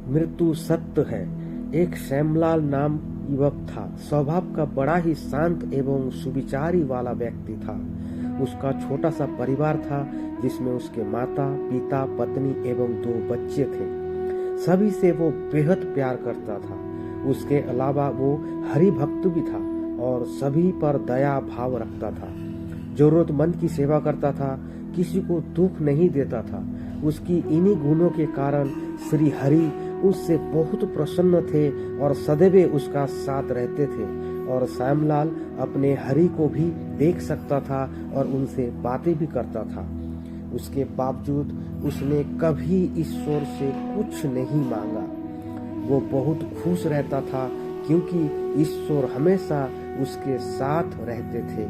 मृत्यु सत्य है। एक श्यामलाल नाम युवक था। स्वभाव का बड़ा ही शांत एवं सुविचारी वाला व्यक्ति था। उसका छोटा सा परिवार था जिसमें उसके माता पिता पत्नी एवं 2 बच्चे थे। सभी से वो बेहद प्यार करता था। उसके अलावा वो हरि भक्त भी था और सभी पर दया भाव रखता था। जरूरतमंद की सेवा करता था, किसी को दुख नहीं देता था। उसकी इन्हीं गुणों के कारण श्री हरि उससे बहुत प्रसन्न थे और सदैव उसका साथ रहते थे। और श्यामलाल अपने हरि को भी देख सकता था और उनसे बातें भी करता था। उसके बावजूद उसने कभी ईश्वर से कुछ नहीं मांगा। वो बहुत खुश रहता था क्योंकि ईश्वर हमेशा उसके साथ रहते थे,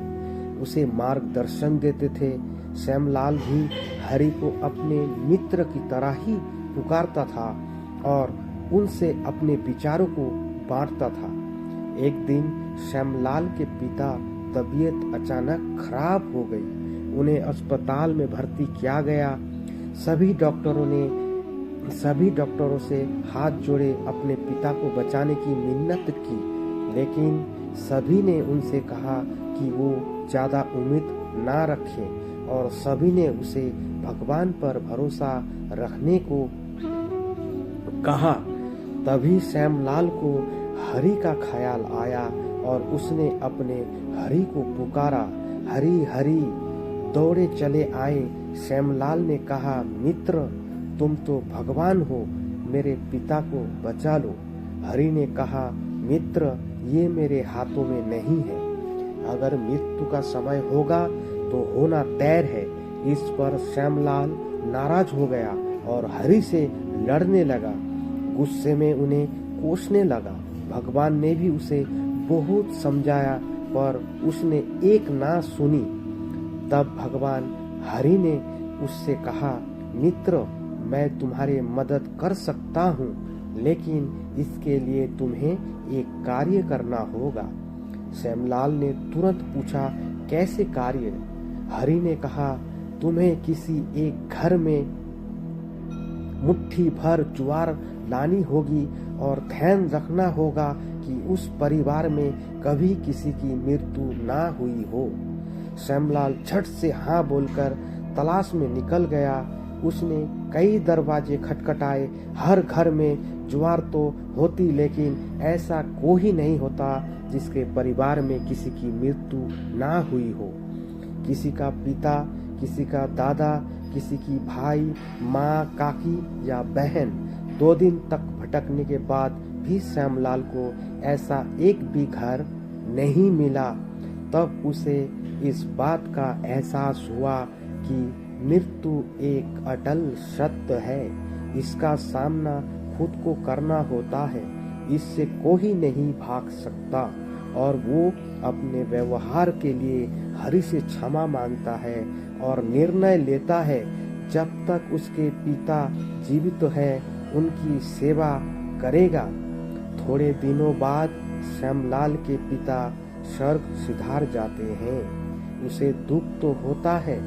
उसे मार्गदर्शन देते थे। श्यामलाल भी हरि को अपने मित्र की तरह ही पुकारता था और उनसे अपने विचारों को बांटता था। एक दिन श्यामलाल के पिता तबीयत अचानक खराब हो गई। उन्हें अस्पताल में भर्ती किया गया। सभी डॉक्टरों से हाथ जोड़े अपने पिता को बचाने की मिन्नत की, लेकिन सभी ने उनसे कहा कि वो ज्यादा उम्मीद ना रखें और सभी ने उसे भगवान पर भरोसा रखने को कहा। तभी श्यामलाल को हरि का ख्याल आया और उसने अपने हरि को पुकारा। हरि हरि दौड़े चले आए। श्यामलाल ने कहा, मित्र तुम तो भगवान हो, मेरे पिता को बचा लो। हरि ने कहा, मित्र ये मेरे हाथों में नहीं है। अगर मृत्यु का समय होगा तो होना तय है। इस पर श्यामलाल नाराज हो गया और हरि से लड़ने लगा। गुस्से में उन्हें कोसने लगा। भगवान ने भी उसे बहुत समझाया पर उसने एक ना सुनी। तब भगवान हरि ने उससे कहा, मित्र मैं तुम्हारी मदद कर सकता हूँ, लेकिन इसके लिए तुम्हें एक कार्य करना होगा। श्यामलाल ने तुरंत पूछा, कैसे कार्य? हरि ने कहा, तुम्हें किसी एक घर में मुट्ठी भर ज्वार लानी होगी और ध्यान रखना होगा कि उस परिवार में कभी किसी की मृत्यु ना हुई हो। श्यामलाल झट से हाँ बोलकर तलाश में निकल गया। उसने कई दरवाजे खटखटाए। हर घर में ज्वार तो होती, लेकिन ऐसा कोई नहीं होता जिसके परिवार में किसी की मृत्यु ना हुई हो। किसी का पिता, किसी का दादा, किसी की भाई, माँ, काकी या बहन। 2 दिन तक भटकने के बाद भी श्यामलाल को ऐसा एक भी घर नहीं मिला। तब उसे इस बात का एहसास हुआ कि मृत्यु एक अटल सत्य है। इसका सामना खुद को करना होता है। इससे कोई नहीं भाग सकता। और वो अपने व्यवहार के लिए हरि से क्षमा मांगता है और निर्णय लेता है जब तक उसके पिता जीवित है उनकी सेवा करेगा। थोड़े दिनों बाद श्यामलाल के पिता स्वर्ग सिधार जाते हैं। उसे दुख तो होता है,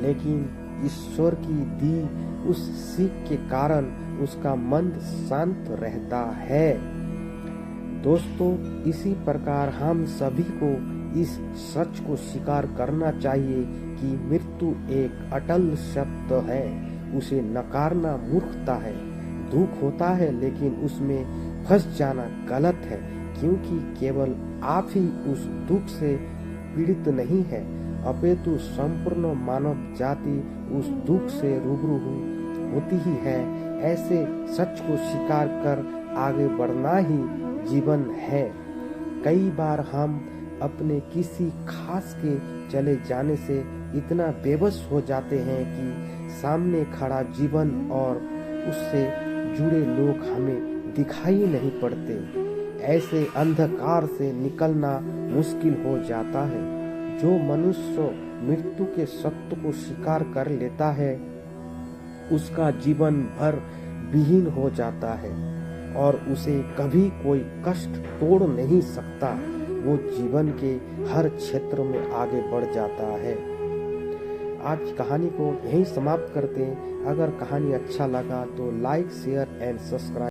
लेकिन ईश्वर की दी उस सीख के कारण उसका मन शांत रहता है। दोस्तों, इसी प्रकार हम सभी को इस सच को स्वीकार करना चाहिए कि मृत्यु एक अटल सत्य है। उसे नकारना मूर्खता है। दुख होता है, लेकिन उसमें फंस जाना गलत है, क्योंकि केवल आप ही उस दुख से पीड़ित नहीं है, अपितु संपूर्ण मानव जाति उस दुख से रूबरू होती ही है। ऐसे सच को स्वीकार कर आगे बढ़ना ही जीवन है। कई बार हम अपने किसी खास के चले जाने से इतना बेबस हो जाते हैं कि सामने खड़ा जीवन और उससे जुड़े लोग हमें दिखाई नहीं पड़ते। ऐसे अंधकार से निकलना मुश्किल हो जाता है। जो मनुष्य मृत्यु के सत्य को स्वीकार कर लेता है, उसका जीवन भर विहीन हो जाता है और उसे कभी कोई कष्ट तोड़ नहीं सकता। वो जीवन के हर क्षेत्र में आगे बढ़ जाता है। आज की कहानी को यहीं समाप्त करते हैं। अगर कहानी अच्छा लगा तो लाइक, शेयर एंड सब्सक्राइब।